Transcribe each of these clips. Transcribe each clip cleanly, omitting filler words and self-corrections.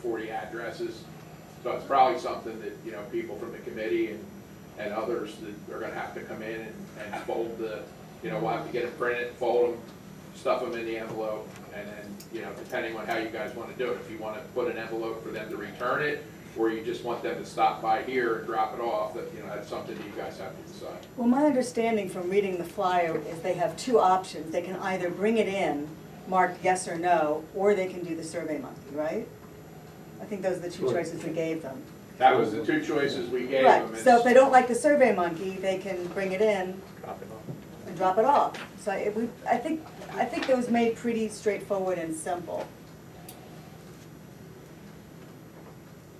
40 addresses. So it's probably something that, you know, people from the committee and others that are gonna have to come in and fold the, you know, we'll have to get them printed, fold them, stuff them in the envelope, and then, you know, depending on how you guys wanna do it, if you wanna put an envelope for them to return it, or you just want them to stop by here and drop it off, that, you know, that's something that you guys have to decide. Well, my understanding from reading the flyer is they have two options. They can either bring it in, marked yes or no, or they can do the Survey Monkey, right? I think those are the two Sure. choices we gave them. That was the two choices we gave Right, them. so if they don't like the Survey Monkey, they can bring it in Drop it off. and drop it off. So I think it was made pretty straightforward and simple.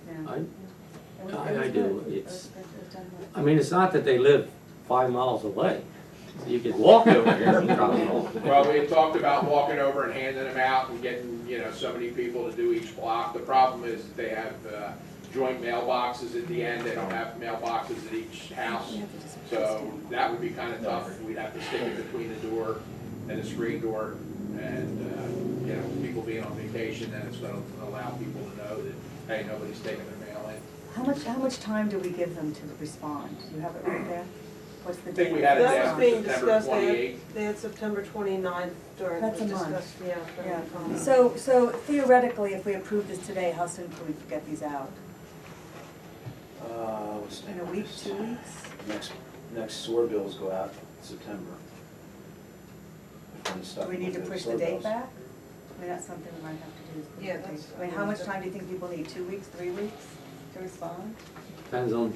Yeah. It was I good. do. It was It's- good. It was done well. I mean, it's not that they live 5 miles away. You could walk over here and drop it off. Well, we had talked about walking over and handing them out and getting, you know, so many people to do each block. The problem is that they have joint mailboxes at the end. They don't have mailboxes at each house. So that would be kind of tough. We'd have to stick it between the door and the screen door. And, you know, people being on vacation, then it's going to allow people to know that, hey, nobody's taking their mail in. How much time do we give them to respond? Do you have it right there? What's the I date? think we had it That down was for being September discussed, 28th. they had September 29th during the That's a month. discussion, yeah. during Yeah, the comment. so theoretically, if we approve this today, how soon can we get these out? What's the In name a of week, this? 2 weeks? Next sewer bills go out in September. Do we need to push the date back? I mean, that's something we might have to do. is push Yeah, the date. that's- I mean, how much time do you think people need? 2 weeks, 3 weeks to respond? Depends on,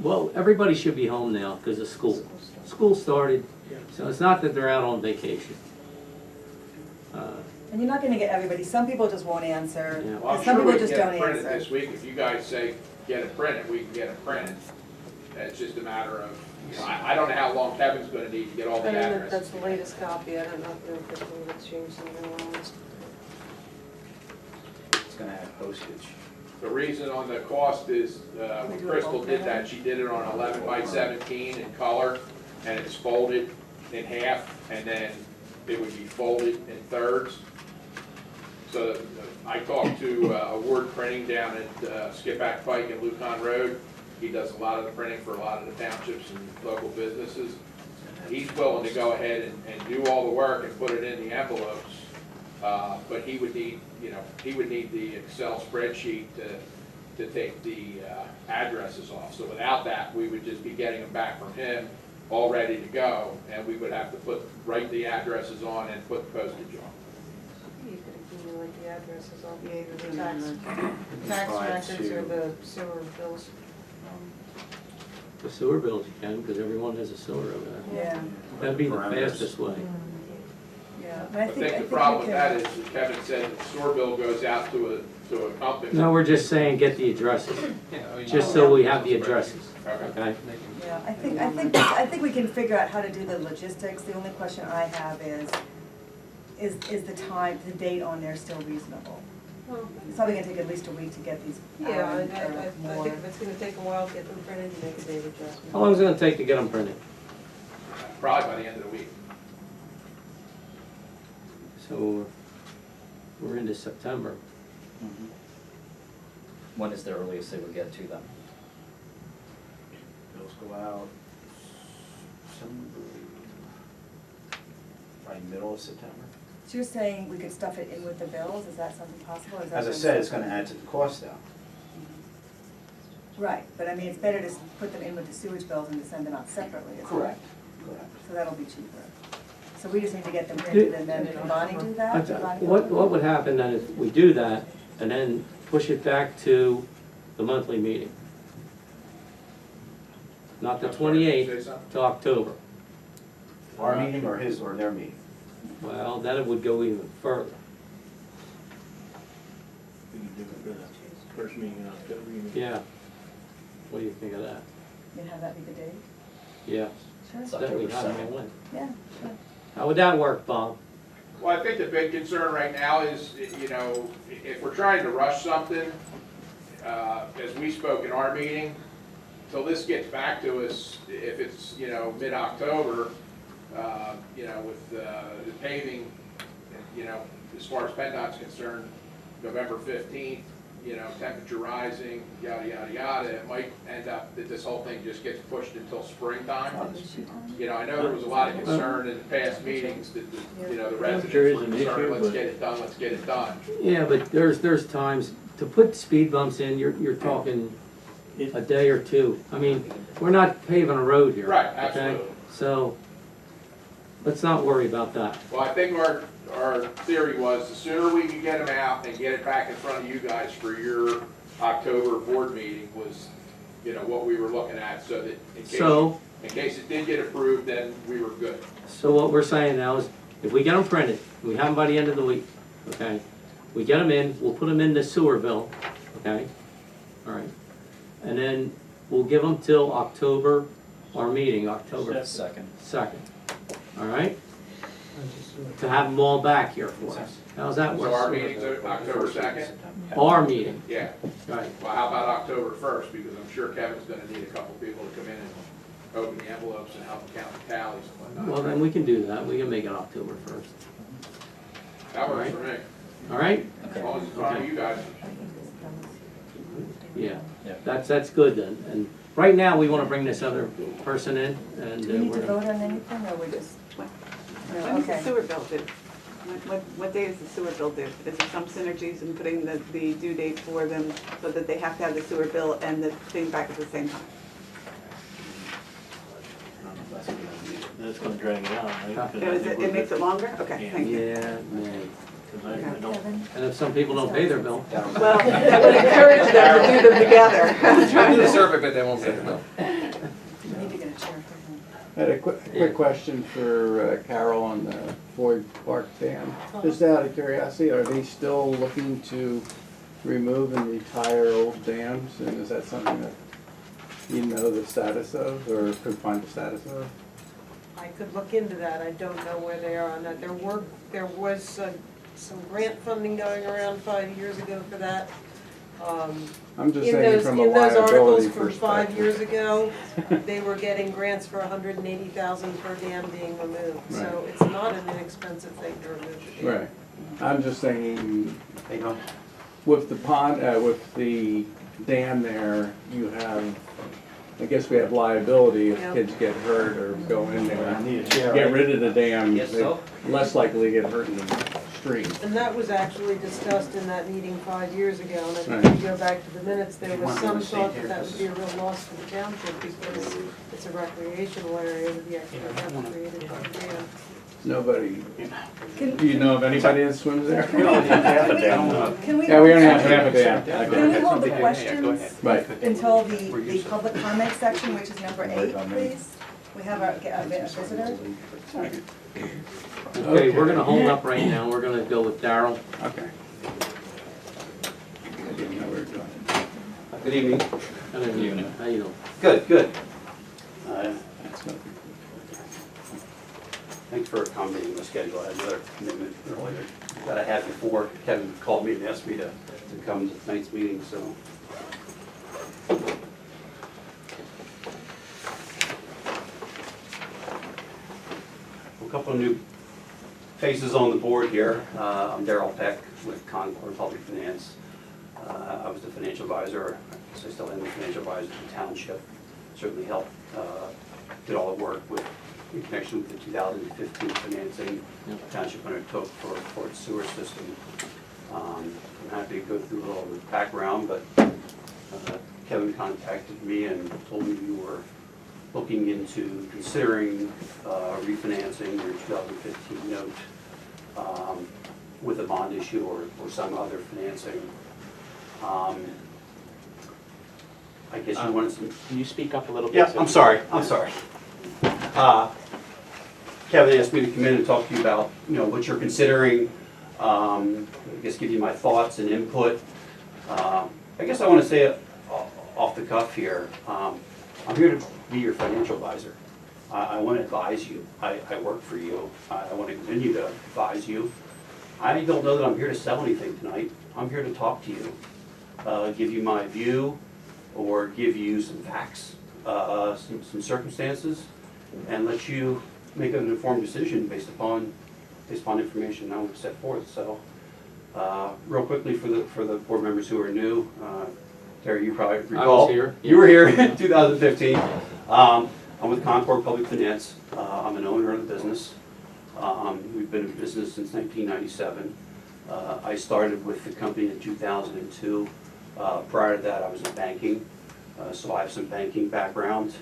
well, everybody should be home now because of school. School started, so it's not that they're out on vacation. And you're not gonna get everybody, some people just won't answer, Yeah. Well, I'm and some sure people we can just get don't it printed answer. this week. If you guys say get it printed, we can get it printed. It's just a matter of, you know, I don't know how long Kevin's gonna need to get all the And then addresses. that's the latest copy, I don't know if it's going to change something else. It's gonna have postage. The reason on the cost is, when Crystal did that, she did it on 11 by 17 in color, and it's folded in half, and then it would be folded in thirds. So I talked to Award Printing down at Skippack Pike and Lucon Road. He does a lot of the printing for a lot of the townships and local businesses. He's willing to go ahead and do all the work and put it in the envelopes. But he would need, you know, he would need the Excel spreadsheet to take the addresses off. So without that, we would just be getting them back from him, all ready to go, and we would have to write the addresses on and put postage on. You could accumulate the addresses on Yeah, you the could tax Try records to- or the sewer bills. The sewer bills you can, because everyone has a sewer over there. Yeah, That'd be the Parameters. fastest way. yeah, but I I think think the we problem with can- that is, as Kevin said, the sewer bill goes out to a company. No, we're just saying get the addresses, just so we have the addresses, Okay. okay? Yeah, I think we can figure out how to do the logistics. The only question I have is the time, the date on there still reasonable? Well, It's probably gonna take at least a week to get these yeah, out I or think if it's gonna take a while to get them printed, you make a date adjustment. How long is it gonna take to get them printed? Probably by the end of the week. So we're into September. When is the earliest they would get to them? Bills go out probably middle of September. So you're saying we could stuff it in with the bills? Is that something possible? Or is that As I just- said, it's gonna add to the cost now. Right, but I mean, it's better to put them in with the sewage bills and to send them out separately, isn't it? Correct. So that'll be cheaper. So we just need to get them printed and then can Bonnie do that? Bonnie What do it? would happen then if we do that and then push it back to the monthly meeting? Not the I'm sorry, did you 28th, say something? to October. Our meeting or his or their meeting? Well, then it would go even further. We can do it for the first meeting in October. you mean? Yeah. What do you think of that? You have that be the date? Yeah. Sure. It's Then we October have them 2nd. all in. Yeah, sure. How would that work, Bob? Well, I think the big concern right now is, you know, if we're trying to rush something, as we spoke in our meeting, till this gets back to us, if it's, you know, mid-October, you know, with the paving, you know, as far as PennDOT's concerned, November 15th, you know, temperature rising, yada, yada, yada, it might end up that this whole thing just gets pushed until springtime. You know, I know there was a lot of concern in the past meetings that, you know, the residents Sure is were an concerned, issue, let's but- get it done, let's get it done. Yeah, but there's times, to put speed bumps in, you're talking a day or two. I mean, we're not paving a road here. Right, okay? absolutely. So, let's not worry about that. Well, I think our theory was the sooner we can get them out and get it back in front of you guys for your October board meeting was, you know, what we were looking at, so that in case it did get approved, then we were good. So what we're saying now is, if we get them printed, we have them by the end of the week, okay? We get them in, we'll put them in the sewer bill, okay? All right. And then we'll give them till October, our meeting, October Second. 2nd, all right? To have them all back here for us. How's that So our work? meeting's October 2nd? Our meeting, Yeah. right. Well, how about October 1st, because I'm sure Kevin's gonna need a couple people to come in and open the envelopes and help count the tallies and whatnot. Well, then we can do that, we can make it October 1st, That works for me, all right? as long as it's fine with you guys. Yeah, Yeah. that's good then. And right now, we want to bring this other person in, and Do we need to we're vote on anything, or we just? When No, is the okay. sewer bill due? What day is the sewer bill due? Is there some synergies in putting the due date for them so that they have to have the sewer bill and the thing back at the same time? That's gonna drag it out, right? It makes it longer? Okay, thank you. yeah, man. 'Cause I don't, And if some people don't pay their bill, Well, that would encourage them to do them together. I'll do the survey, but they won't pay the bill. We need to get a chair for him. I had a quick question for Carol on the Floyd Park Dam. Just out of curiosity, are they still looking to remove and retire old dams? And is that something that you know the status of, or could find the status of? I could look into that, I don't know where they are on that. There was some grant funding going around 5 years ago for that. I'm just In saying those, from a in those articles liability from 5 years perspective. ago, they were getting grants for $180,000 per dam being removed. So Right. it's not an inexpensive thing to remove the dam. Right. I'm just saying, They go, with the pond, with the dam there, you have, I guess we have liability if Yeah. kids get hurt or go in there. I need a chair. Get rid of the dam, Yes, they're so? less likely to get hurt in the stream. And that was actually discussed in that meeting 5 years ago, and I think Right. if you go back to the minutes, there If you was want me some to stay thought here, that that would be a this real loss for the township because it's a recreational area with the extra depth created by the dam. Nobody, Can, do you know of anybody that swims there? can we? Yeah, we only have half a dam. Can we hold the questions Right. until the public comment section, which is number 8, please? We have a visitor. okay, we're gonna hold up right now, we're gonna go with Darrell. Okay. I didn't know we were doing it. Good evening. How you doing? Good, good. That's good. Thanks for accommodating the schedule. I had another commitment earlier that I had before. Kevin called me and asked me to come to tonight's meeting, so. A couple of new faces on the board here. I'm Darrell Peck with Concord Public Finance. I was the financial advisor, I guess I still am the financial advisor to the Township. Certainly helped, did all the work with, in connection with the 2015 financing the Township undertook for its sewer system. I'm happy to go through a little of the background, but Kevin contacted me and told me you were looking into considering refinancing your 2015 note with a bond issue or some other financing. I guess you wanted some. Can you speak up a little bit? Yeah, I'm sorry. Kevin asked me to come in and talk to you about, what you're considering, I guess give you my thoughts and input. I guess I want to say it off the cuff here. I'm here to be your financial advisor. I want to advise you. I work for you. I want to continue to advise you. I don't know that I'm here to sell anything tonight. I'm here to talk to you, give you my view, or give you some facts, some circumstances, and let you make an informed decision based upon information I'm set forth. So Real quickly for the board members who are new, Terry, you probably I was recall. here, You were here in 2015. I'm with Concord Public Finance. I'm an owner of the business. We've been in business since 1997. I started with the company in 2002. Prior to that, I was in banking, so I have some banking background.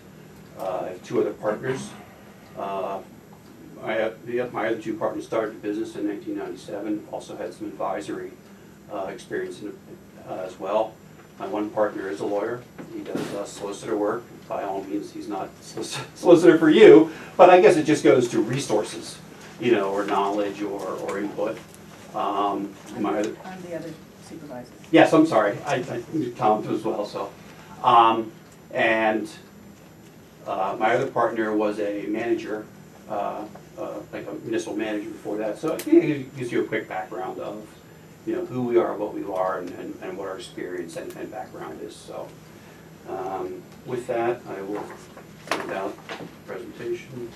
I have two other partners. My other two partners started the business in 1997, also had some advisory experience in it as well. My one partner is a lawyer. He does solicitor work. By all means, he's not solicitor for you, but I guess it just goes to resources, you know, or knowledge or input. I'm the other supervisor. Yes, I'm sorry. I knew Tom too as well, so. My other partner was a manager, like a municipal manager before that. So it gives you a quick background of, you know, who we are, what we are, and what our experience and background is. So with that, I will hand out the presentation,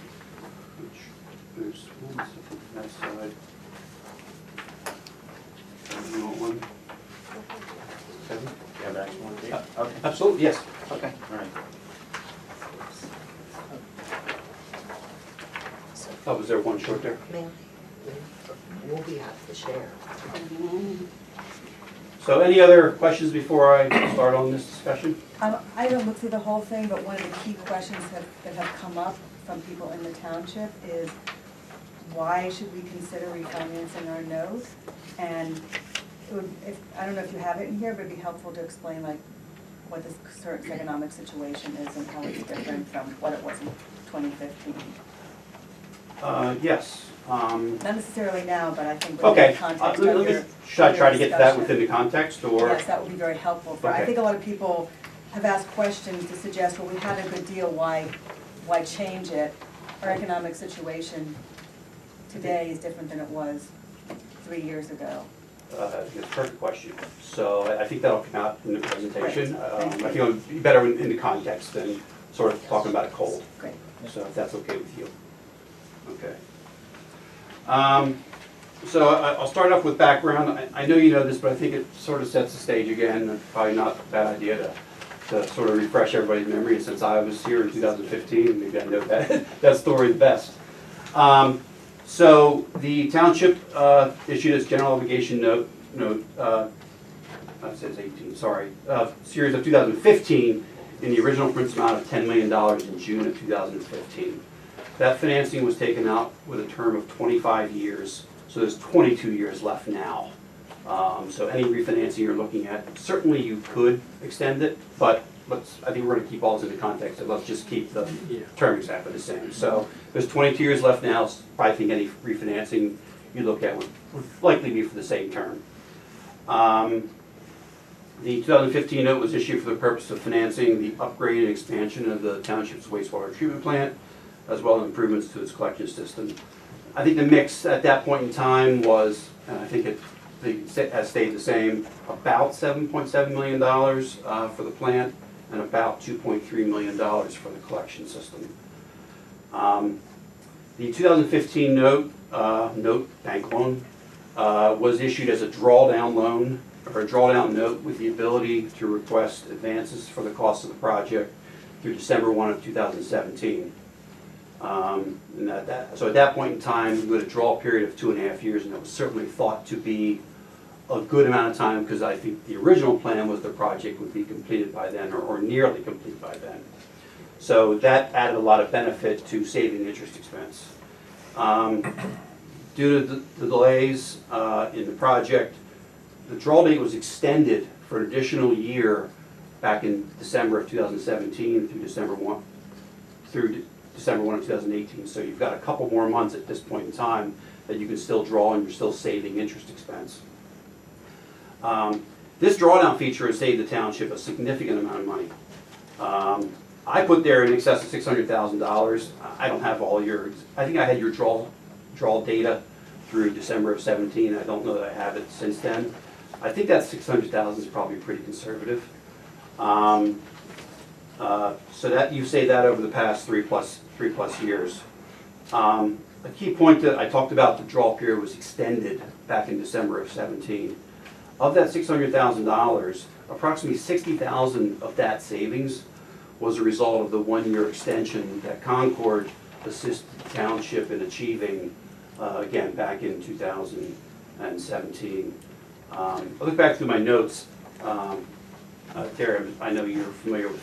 which there's one second on that side. You want one? Kevin? You have an extra one, Pete? Okay. Absolutely, yes. Okay, all right. Oh, was there one short there? Ma'am, we'll be out to share. So any other questions before I start on this discussion? I haven't looked through the whole thing, but one of the key questions that have come up from people in the township is, why should we consider refinancing our note? And it would, I don't know if you have it in here, but it'd be helpful to explain like what the current economic situation is and how it's different from what it was in 2015. Yes. Not necessarily now, but I think Okay. within the context of your Should I try to get that discussion. within the context, or? Yes, that would be very helpful. I Okay. think a lot of people have asked questions to suggest, well, we had a good deal, why change it? Our economic situation today is different than it was 3 years ago. It's a perfect question. So I think that'll come out in the presentation. Great. Thank you. I think it'll be better in the context than sort of talking about it cold. Great. So if that's okay with you. Okay. So I'll start off with background. I know you know this, but I think it sort of sets the stage again. It's probably not a bad idea to sort of refresh everybody's memory. Since I was here in 2015, maybe I know that story the best. So the township issued its general obligation note, it says 18, sorry, series of 2015 in the original principal amount of $10 million in June of 2015. That financing was taken out with a term of 25 years, so there's 22 years left now. So any refinancing you're looking at, certainly you could extend it, but I think we're gonna keep all this in the context of let's just keep the term exactly the same. So there's 22 years left now, so I think any refinancing you look at would likely be for the same term. The 2015 note was issued for the purpose of financing the upgrade and expansion of the township's wastewater treatment plant, as well as improvements to its collection system. I think the mix at that point in time was, and I think it has stayed the same, about $7.7 million for the plant and about $2.3 million for the collection system. The 2015 note bank loan, was issued as a drawdown loan, or a drawdown note with the ability to request advances for the cost of the project through December 1 of 2017. So at that point in time, we had a draw period of 2.5 years, and it was certainly thought to be a good amount of time, because I think the original plan was the project would be completed by then, or nearly complete by then. So that added a lot of benefit to saving interest expense. Due to the delays in the project, the draw date was extended for an additional year back in December of 2017 through December 1 of 2018. So you've got a couple more months at this point in time that you can still draw, and you're still saving interest expense. This drawdown feature has saved the township a significant amount of money. I put there in excess of $600,000. I don't have all your, I think I had your draw data through December of 17. I don't know that I have it since then. I think that $600,000 is probably pretty conservative. So that you say that over the past three plus years. a key point that I talked about, the draw period was extended back in December of 17. Of that $600,000, approximately 60,000 of that savings was a result of the one-year extension that Concord assisted the township in achieving, again, back in 2017. I look back through my notes. Terry, I know you're familiar with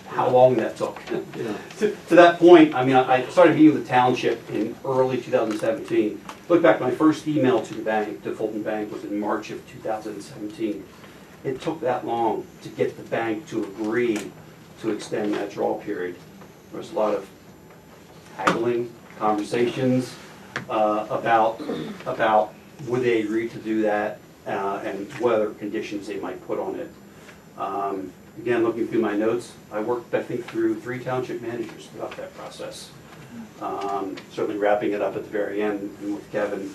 how long that took. To that point, I mean, I started meeting with the township in early 2017. Look back, my first email to the bank, to Fulton Bank, was in March of 2017. It took that long to get the bank to agree to extend that draw period. There was a lot of haggling, conversations about would they agree to do that and what other conditions they might put on it. Again, looking through my notes, I worked, I think, through 3 township managers throughout that process. Certainly wrapping it up at the very end with Kevin.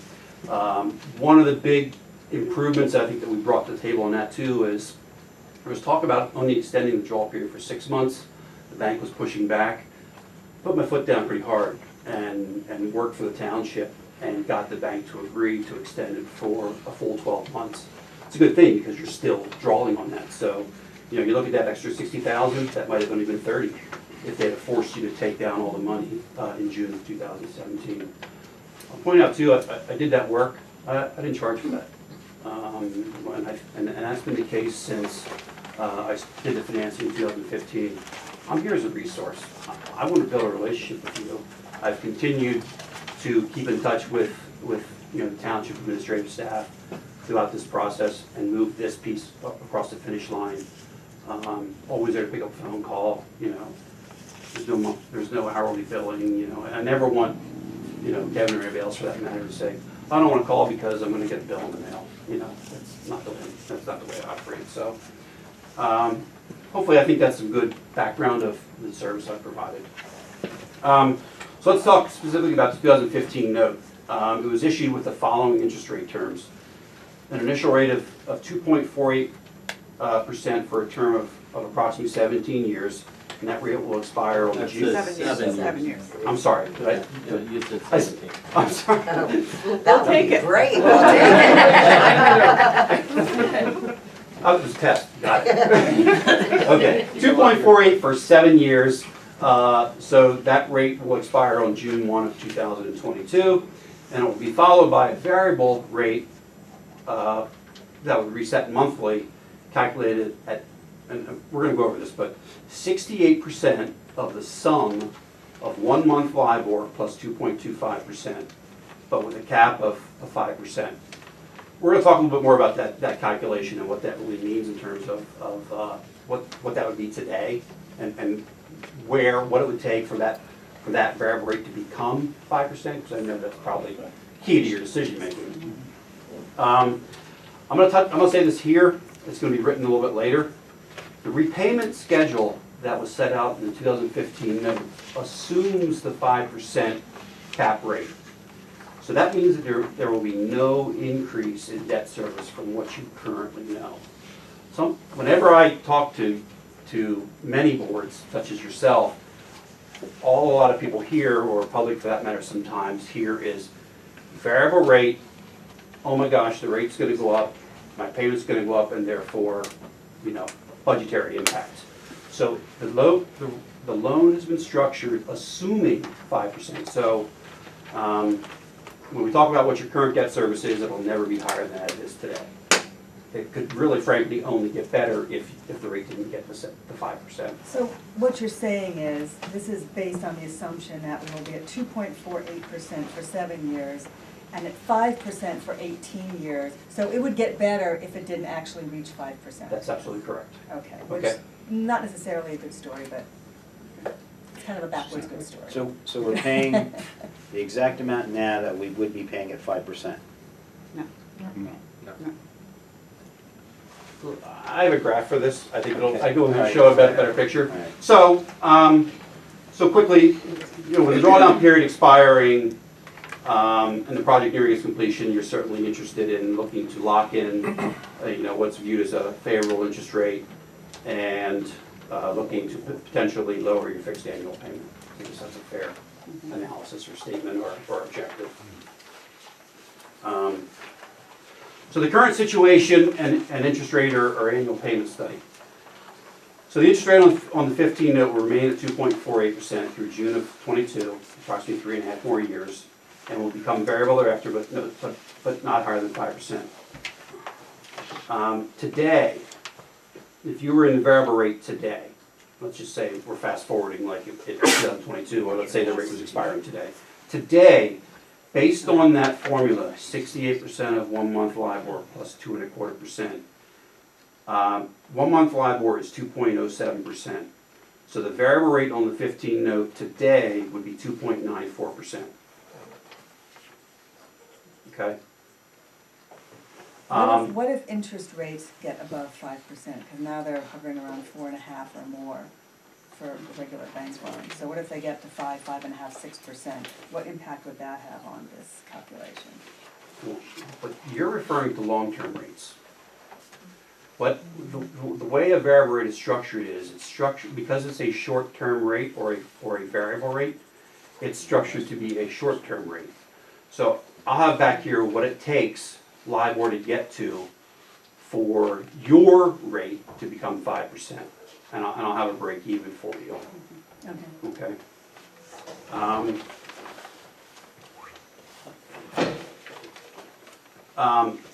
One of the big improvements I think that we brought to the table on that too is there was talk about only extending the draw period for 6 months. The bank was pushing back. Put my foot down pretty hard and worked for the township and got the bank to agree to extend it for a full 12 months. It's a good thing because you're still drawing on that. So, you know, you look at that extra 60,000, that might have only been 30 if they had forced you to take down all the money in June of 2017. I'll point out too, I did that work. I didn't charge for that. And that's been the case since I did the financing in 2015. I'm here as a resource. I want to build a relationship with you. I've continued to keep in touch with the township administrative staff throughout this process and move this piece across the finish line. Always there to pick up a phone call. There's no hourly billing. And I never want Kevin or anybody else for that matter to say, I don't want to call because I'm going to get a bill in the mail. That's not the way I operate. So hopefully I think that's some good background of the service I've provided. So let's talk specifically about the 2015 note. It was issued with the following interest rate terms. An initial rate of 2.48% for a term of approximately 17 years, and that rate will expire on June. 7 years. I'm sorry, did I? You said 17. I'm sorry. That would take be it. great, we'll take it. Oh, it was a test, got it. Okay, 2.48 for 7 years, so that rate will expire on June 1 of 2022, and it will be followed by a variable rate that will reset monthly, calculated at, and we're going to go over this, but 68% of the sum of 1 month LIBOR plus 2.25%, but with a cap of 5%. We're going to talk a little bit more about that calculation and what that really means in terms of what that would be today and what it would take for that variable rate to become 5%, because I know that's probably key to your decision making. I'm going to say this here. It's going to be written a little bit later. The repayment schedule that was set out in the 2015 note assumes the 5% cap rate. So that means that there will be no increase in debt service from what you currently know. So whenever I talk to many boards, such as yourself, a lot of people here, or public for that matter sometimes, here is variable rate, oh my gosh, the rate's going to go up, my payment's going to go up, and therefore, budgetary impact. So the loan has been structured assuming 5%. So when we talk about what your current debt service is, it'll never be higher than it is today. It could really, frankly, only get better if the rate didn't get the 5%. So what you're saying is, this is based on the assumption that we will be at 2.48% for 7 years, and at 5% for 18 years. So it would get better if it didn't actually reach 5%. That's absolutely correct. Okay, which Okay. not necessarily a good story, but it's kind of a backwards good story. So we're paying the exact amount now that we would be paying at 5%. No. I have a graph for this. I think Okay. I go and All right. show a better picture. All right. So, so quickly, with the drawdown period expiring and the project nearing its completion, you're certainly interested in looking to lock in, what's viewed as a favorable interest rate, and looking to potentially lower your fixed annual payment. I think that's a analysis or statement or objective. So the current situation and interest rate or annual payment study. So the interest rate on the 15 note will remain at 2.48% through June of '22, approximately 3.5 more years, and will become variable thereafter, but not higher than 5%. Today, if you were in the variable rate today, let's just say we're fast forwarding like it's 2022, or let's say the rate was expiring today. Today, based on that formula, 68% of 1 month LIBOR plus 2.25%. 1 month LIBOR is 2.07%. So the variable rate on the 15 note today would be 2.94%. Okay? What if interest rates get above 5%? Because now they're hovering around 4.5 or more for regular bank loans. So what if they get to 5, 5.5, 6%? What impact would that have on this calculation? But you're referring to long-term rates. But the way a variable rate is structured is, it's structured, because it's a short-term rate or a variable rate, it's structured to be a short-term rate. So I'll have back here what it takes LIBOR to get to for your rate to become 5%. And I'll have a break even for you. Okay. Okay?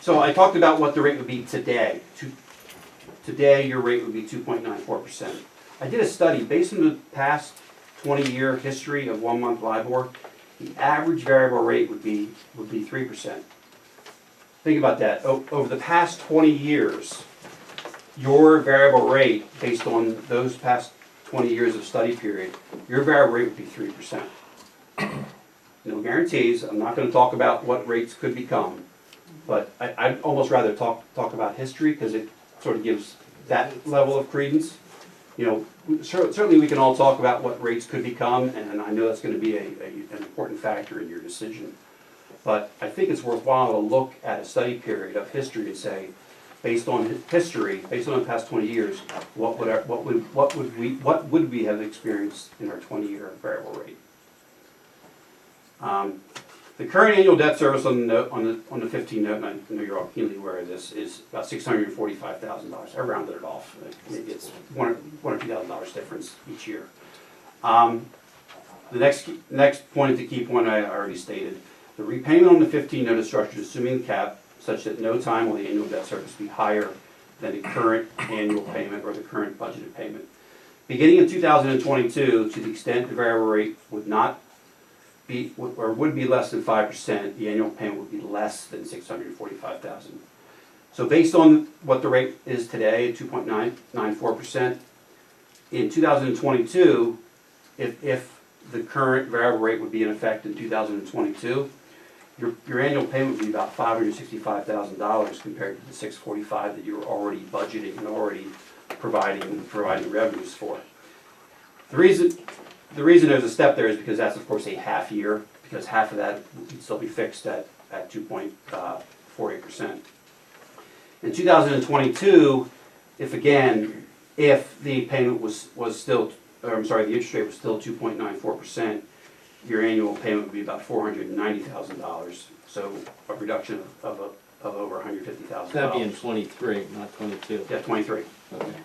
So I talked about what the rate would be today. Today, your rate would be 2.94%. I did a study based on the past 20-year history of 1 month LIBOR. The average variable rate would be 3%. Think about that. Over the past 20 years, your variable rate, based on those past 20 years of study period, your variable rate would be 3%. No guarantees. I'm not going to talk about what rates could become, but I'd almost rather talk about history because it sort of gives that level of credence. You know, certainly we can all talk about what rates could become, and I know that's going to be an important factor in your decision. But I think it's worthwhile to look at a study period of history and say, based on history, based on the past 20 years, what would we have experienced in our 20-year variable rate? The current annual debt service on the 15 note, and I know you're all keenly aware of this, is about $645,000. I rounded it off. Maybe it's $1,000 or $2,000 difference each year. The next point, the key point I already stated. The repayment on the 15 note is structured assuming the cap such that no time will the annual debt service be higher than the current annual payment or the current budgeted payment. Beginning in 2022, to the extent the variable rate would not be, or would be less than 5%, the annual payment would be less than $645,000. So based on what the rate is today, 2.94%, in 2022, if the current variable rate would be in effect in 2022, your annual payment would be about $565,000 compared to the $645,000 that you were already budgeting and already providing revenues for. The reason there's a step there is because that's of course a half year, because half of that would still be fixed at 2.48%. In 2022, if the payment was still, or I'm sorry, the interest rate was still 2.94%, your annual payment would be about $490,000. So a reduction of over $150,000. That'd be in 23, not 22. Yeah, 23. Okay.